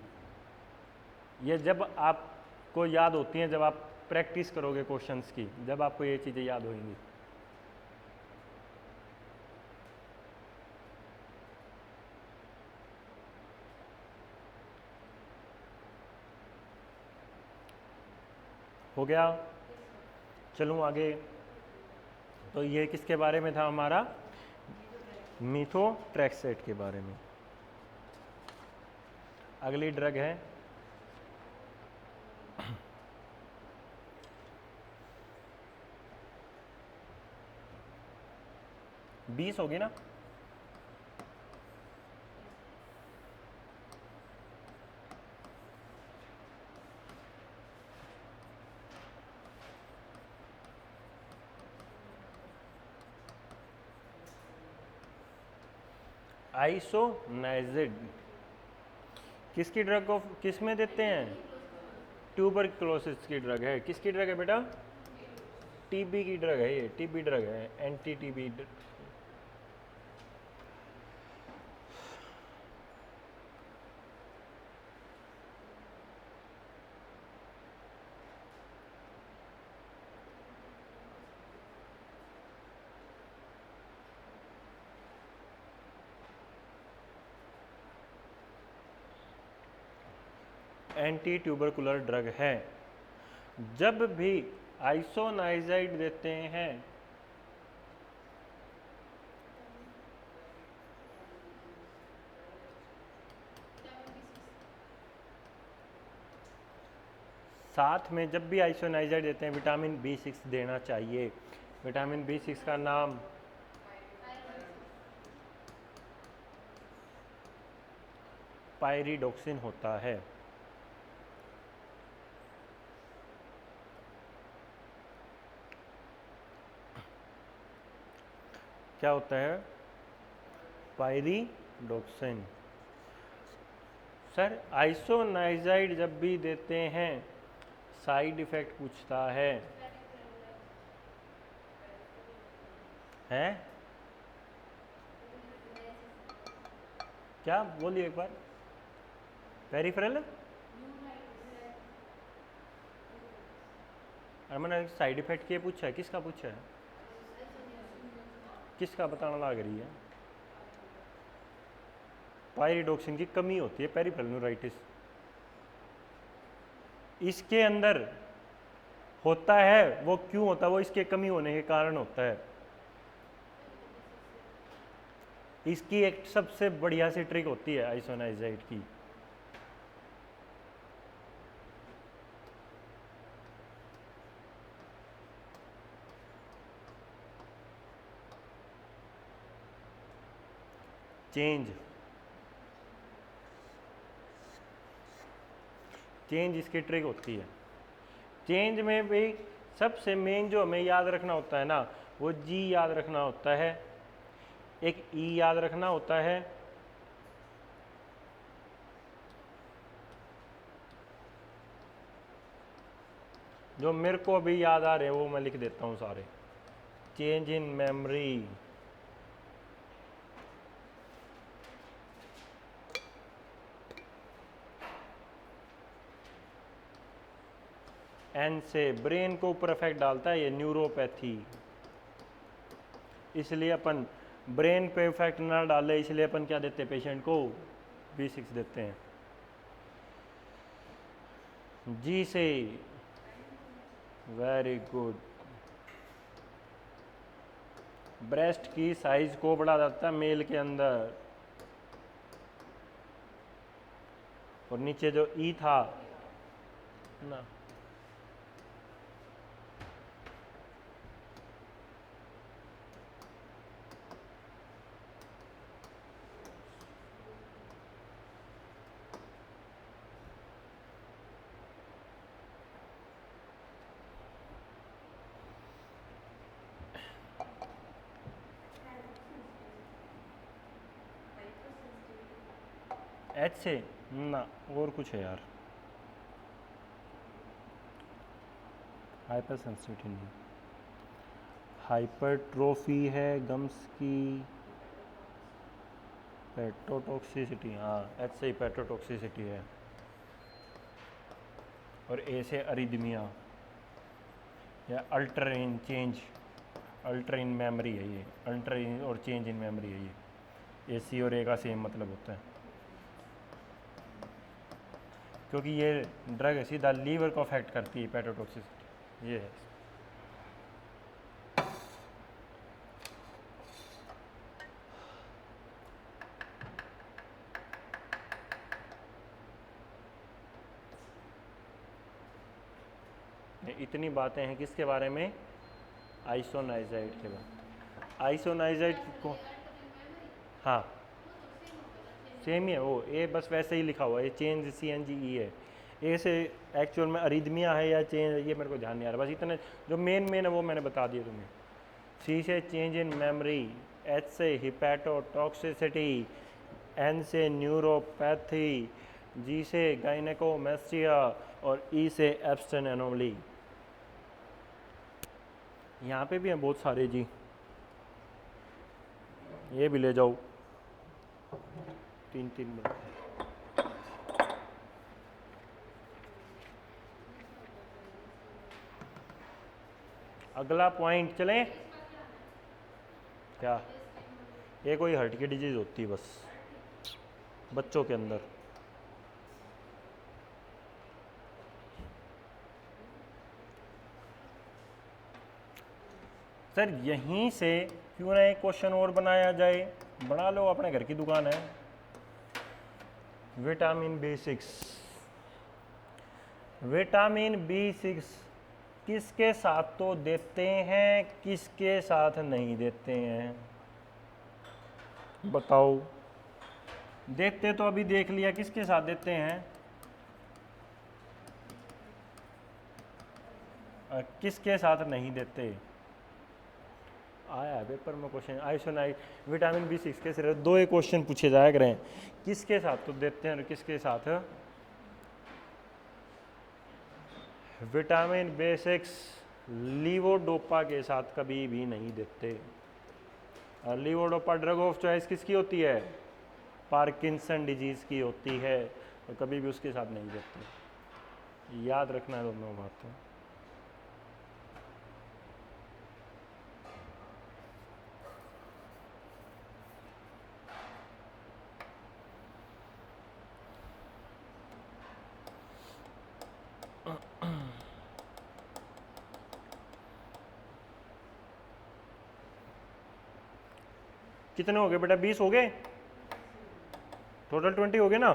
ये जब आपको याद होती हैं, जब आप प्रैक्टिस करोगे क्वेश्चंस की, जब आपको ये चीज़ें याद होंगी। हो गया? चलूँ आगे। तो ये किसके बारे में था हमारा? मीथोट्रेक्सेट के बारे में। अगली ड्रग है बीस होगी ना? आइसोनाइजिड किसकी ड्रग को किस में देते हैं? ट्यूबरक्लोसिस की ड्रग है। किसकी ड्रग है बेटा? टीबी की ड्रग है, ये टीबी ड्रग है, anti TB. Anti tubercular drug है। जब भी आइसोनाइजाइड देते हैं, साथ में जब भी आइसोनाइजाइड देते हैं विटामिन B6 देना चाहिए। विटामिन B6 का नाम पायरिडोक्सिन होता है। क्या होता है? पायरिडोक्सिन। सर आइसोनाइजाइड जब भी देते हैं साइड इफेक्ट पूछता है, हैं? क्या बोलिए एक बार? पेरिफेरल? मैंने साइड इफेक्ट के पूछा है, किसका पूछा है? किसका बताना लग रही है? पायरिडोक्सिन की कमी होती है पेरिफेरल न्यूराइटिस, इसके अंदर होता है। वो क्यों होता है? वो इसके कमी होने के कारण होता है। इसकी एक सबसे बढ़िया सी ट्रिक होती है आइसोनाइजाइड की, चेंज। चेंज इसकी ट्रिक होती है। चेंज में भी सबसे मेन जो हमें याद रखना होता है ना, वो जी याद रखना होता है, एक ई याद रखना होता है, जो मेरे को अभी याद आ रहे हैं वो मैं लिख देता हूँ सारे। चेंज इन मेमोरी, एन से ब्रेन को ऊपर इफेक्ट डालता है, ये न्यूरोपैथी। इसलिए अपन ब्रेन पे इफेक्ट ना डाले, इसलिए अपन क्या देते हैं पेशेंट को? B6 देते हैं। जी से वेरी गुड, ब्रेस्ट की साइज को बढ़ा देता है मेल के अंदर। और नीचे जो ई था ना, एच से ना और कुछ है यार, हाइपर सेंसिटिविटी नहीं, हाइपरट्रोफी है गम्स की, पेट्रोटॉक्सिसिटी, हाँ एच से पेट्रोटॉक्सिसिटी है, और ए से अरिदमिया या alter in change, alter in memory है ये, अल्टर इन और चेंज इन मेमोरी है ये, ए सी और ए का सेम मतलब होता है, क्योंकि ये ड्रग सीधा लीवर को अफेक्ट करती है पेट्रोटॉक्सिसिटी, ये है। इतनी बातें हैं किसके बारे में, आइसोनाइजाइड के बारे में। आइसोनाइजाइड को, हाँ सेम ही है वो, ए बस वैसे ही लिखा हुआ है, ये चेंज CNGE है, ए से एक्चुअल में अरिदमिया है या चेंज, ये मेरे को ध्यान नहीं आ रहा, बस इतने जो मेन है वो मैंने बता दिया तुम्हें। सी से चेंज इन मेमोरी, एच से हिपैटोटॉक्सिसिटी, एन से न्यूरोपैथी, जी से गाइनेकोमेस्टिया, और ई से एब्स्टेन एनोमली। यहाँ पे भी हैं बहुत सारे जी, ये भी ले जाओ, 3-3 मिनट। अगला पॉइंट चलें क्या, ये कोई हार्ट की डिजीज होती है बस बच्चों के अंदर। सर यहीं से क्यों ना एक क्वेश्चन और बनाया जाए, बना लो, अपने घर की दुकान है। विटामिन B6, विटामिन B6 किसके साथ तो देते हैं, किसके साथ नहीं देते हैं, बताओ। देखते तो अभी देख लिया, किसके साथ देते हैं, किसके साथ नहीं देते। आया है पेपर में क्वेश्चन, आइसोनाइड विटामिन B6 के सिर्फ 2 एक क्वेश्चन पूछे जाया करें, किसके साथ तो देते हैं और किसके साथ। विटामिन B6 लीवोडोपा के साथ कभी भी नहीं देते। और लीवोडोपा ड्रग ऑफ चॉइस किसकी होती है, पार्किंसन डिजीज की होती है, और कभी भी उसके साथ नहीं देते, याद रखना है दोनों बातें। कितने हो गए बेटा, 20 हो गए, टोटल 20 हो गए ना।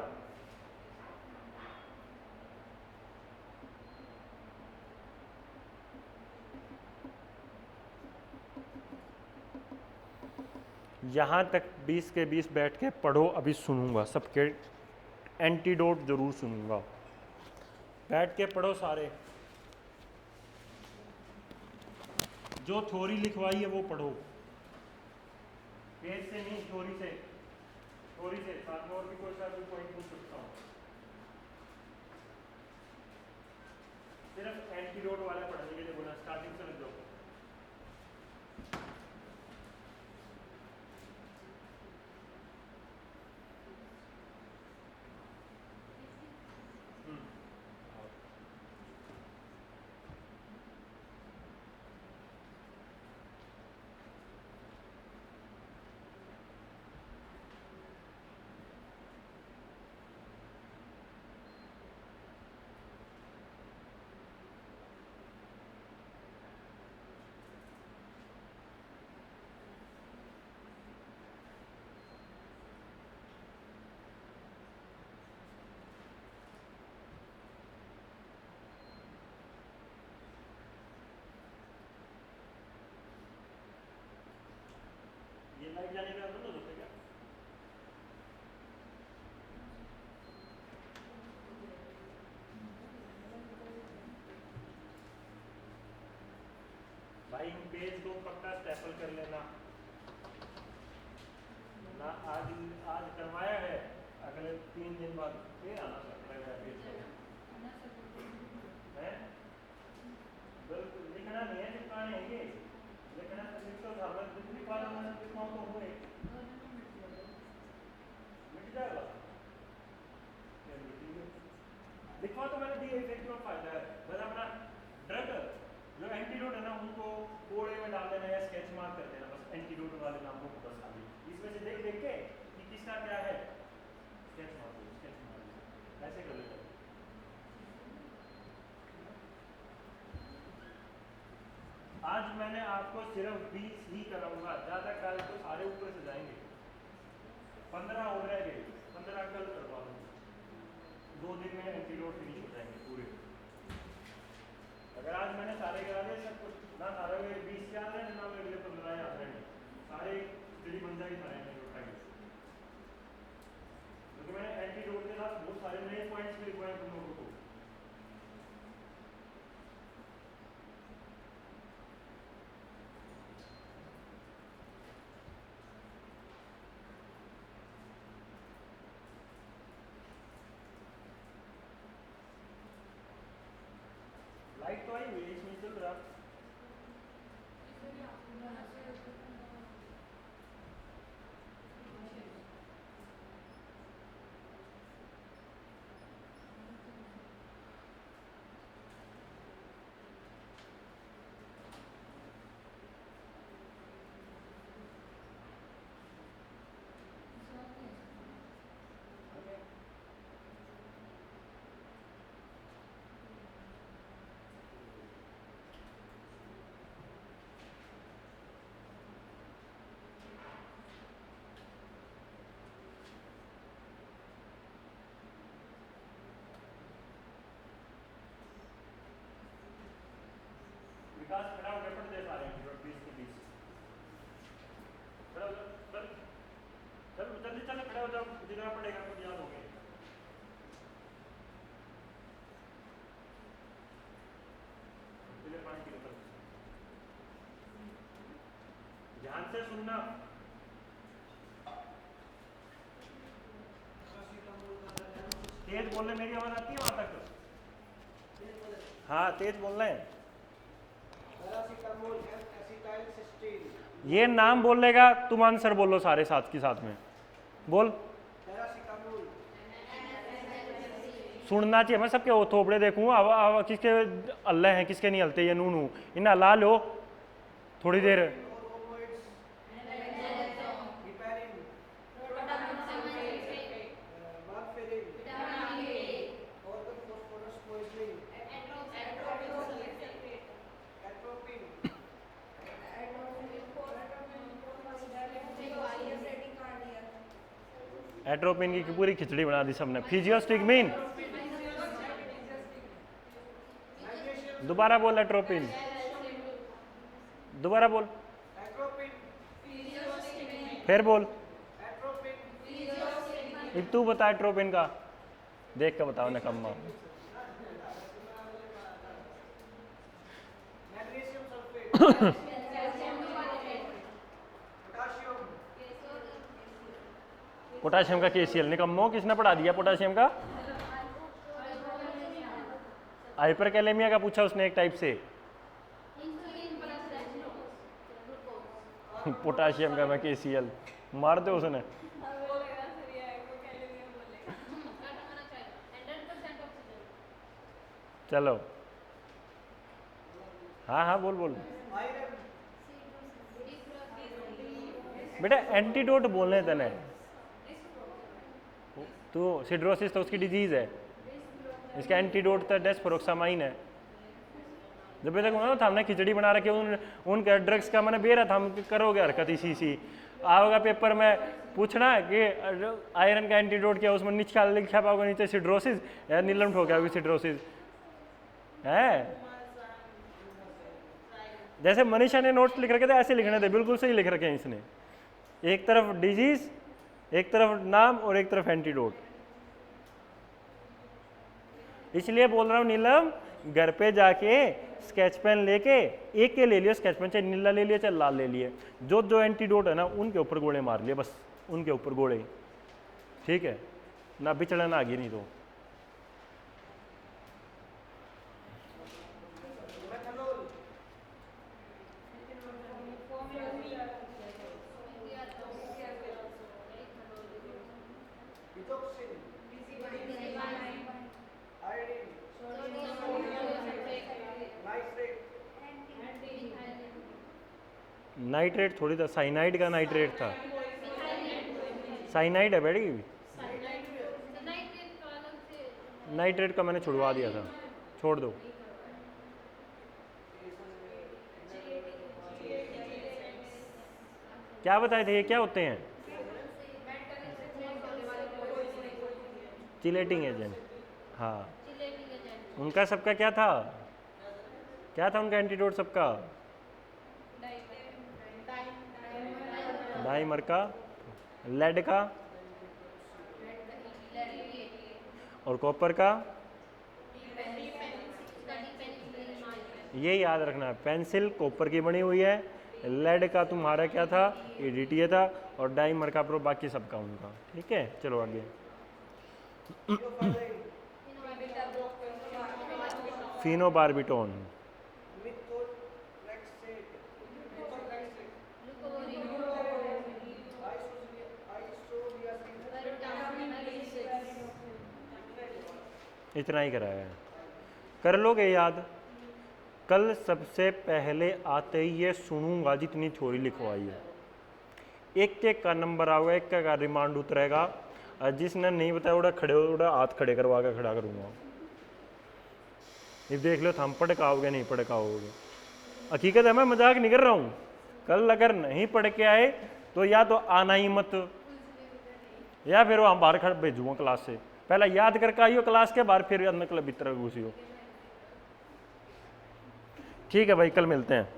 यहाँ तक 20 के 20 बैठ के पढ़ो, अभी सुनूंगा सबके एंटीडोट जरूर सुनूंगा, बैठ के पढ़ो सारे, जो थ्योरी लिखवाई है वो पढ़ो, पेज से नहीं, थ्योरी से, थ्योरी से साथ में और भी कोई सा भी पॉइंट पूछ सकता हूँ, सिर्फ एंटीडोट वाला पढ़ने के लिए बोला, स्टार्टिंग से लग जाओ। ये लाइट जाने का बंद होता है क्या? भाई इन पेज को पक्का स्टेपल कर लेना ना, आज करवाया है, अगले 3 दिन बाद फिर आना सकता है पेज है, लिखना नहीं है, चिपकाने हैं ये, लिखना तो लिख तो था, बस लिखवा लो, मैंने लिखवाऊं तो हुए मिट जाएगा। लिखवा तो मैंने दिया, इफेक्ट का फायदा है, बस अपना ड्रग जो एंटीडोट है ना उनको कोड़े में डाल देना या स्केच मार्क कर देना, बस एंटीडोट वाले नाम को फोकस खाली इसमें से देख देख के कि किसका क्या है स्केच मार दो, स्केच मार दो, ऐसे कर लेते। आज मैंने आपको सिर्फ 20 ही कराऊंगा, ज़्यादा कल तो सारे ऊपर से जाएंगे, 15 और रह गए, 15 कल करवा दूँगा, 2 दिन में एंटीडोट फिनिश हो जाएंगे पूरे। अगर आज मैंने सारे करा दिए सब कुछ ना, सारे 20 याद है ना, अगले 15 याद रहेंगे, सारे स्टडी बन जाएगी सारे एंटीडोट का, क्योंकि मैंने एंटीडोट के साथ बहुत सारे नए पॉइंट्स भी लिखवाए तुम लोगों को। लाइट तो आई हुई है इसमें चल रहा, विकास खड़ा होकर पढ़ दे सारे एंटीडोट 20 के 20, खड़ा हो जाओ, चल जल्दी चल, खड़ा हो जाओ, जितना पड़ेगा कुछ याद हो गए। पानी की बोतल ध्यान से सुनना, तेज बोलने, मेरी आवाज आती है वहां तक? हाँ तेज बोलना है। ये नाम बोलेगा, तुम आंसर बोलो सारे साथ के साथ में, बोल। सुनना चाहिए, मैं सबके थोपड़े देखूंगा, अब किसके अल्लाह हैं किसके नहीं हलते, ये नू इन अल्लाह लो थोड़ी देर। एट्रोपिन की पूरी खिचड़ी बना दी सबने। फिजियोस्टिग्मिन, दोबारा बोल, एट्रोपिन दोबारा बोल, फिर बोल, अब तू बता एट्रोपिन का, देख के बताओ नकम्मा। पोटाशियम का केसीएल निकम्मो, किसने पढ़ा दिया पोटाशियम का? हाइपरकैलेमिया का पूछा उसने एक टाइप से। पोटाशियम का मैं केसीएल मार दो उसने। चलो हाँ हाँ बोल बोल बेटा, एंटीडोट बोलने तने, तो सिड्रोसिस तो उसकी डिजीज है, इसका एंटीडोट तो डेस्फोरोक्सामाइन है। जब तक था हमने खिचड़ी बना रखी उन ड्रग्स का मैंने बेरा था, हम करोगे हरकत इसी सी आओगा पेपर में पूछना कि आयरन का एंटीडोट क्या, उसमें नीचे लिखा पाओगे नीचे सिड्रोसिस या नीलम ठोका होगी सिड्रोसिस है। जैसे मनीषा ने नोट्स लिख रखे थे ऐसे लिखने थे, बिल्कुल सही लिख रखे हैं इसने, एक तरफ डिजीज, एक तरफ नाम और एक तरफ एंटीडोट। इसलिए बोल रहा हूं नीलम, घर पे जाके स्केच पेन लेके एक के ले लियो स्केच पेन, चाहे नीला ले लिया चाहे लाल ले लिए, जो जो एंटीडोट है ना उनके ऊपर गोले मार लिए, बस उनके ऊपर गोले, ठीक है ना, बिचड़न आ गई नहीं तो। नाइट्रेट थोड़ी था, साइनाइड का नाइट्रेट था। साइनाइड है बैठ गई, नाइट्रेट का मैंने छुड़वा दिया था, छोड़ दो। क्या बताए थे ये क्या होते हैं? चिलेटिंग एजेंट, हाँ। उनका सबका क्या था, क्या था उनका एंटीडोट सबका? डाइमर का, लेड का और कॉपर का। ये याद रखना है, पेंसिल कॉपर की बनी हुई है, लेड का तुम्हारा क्या था, एडीटीए था, और डाइमर का प्रो बाकी सबका उनका। ठीक है, चलो आगे। फिनोबार्बिटोन, इतना ही कराया है, कर लोगे याद। कल सबसे पहले आते ही ये सुनूंगा जितनी थ्योरी लिखवाई है, एक एक का नंबर आएगा, एक का रिमांड उतरेगा, और जिसने नहीं बताया उड़ा खड़े उड़ा हाथ खड़े करवा के खड़ा करूंगा। ये देख लो हम पढ़काओगे नहीं पढ़काओगे, हकीकत है, मैं मजाक नहीं कर रहा हूँ। कल अगर नहीं पढ़ के आए तो या तो आना ही मत, या फिर हम बाहर खड़े भेजूंगा क्लास से, पहले याद करके आइयो क्लास के बाहर, फिर अंदर क्लब भीतर घुसी हो। ठीक है भाई, कल मिलते हैं।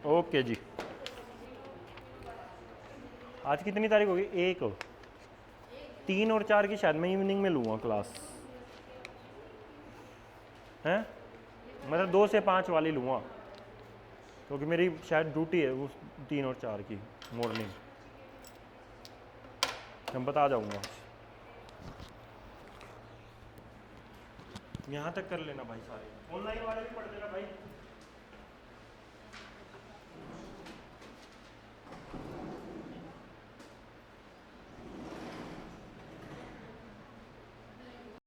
ओके जी। आज कितनी तारीख होगी? 1, 3 और 4 की शायद मैं इवनिंग में लूँगा क्लास, हैं मतलब 2 से 5 वाली लूँगा, क्योंकि मेरी शायद ड्यूटी है वो 3 और 4 की मॉर्निंग। मैं बता जाऊँगा, यहाँ तक कर लेना भाई, सारे ऑनलाइन वाले भी पढ़ देना भाई।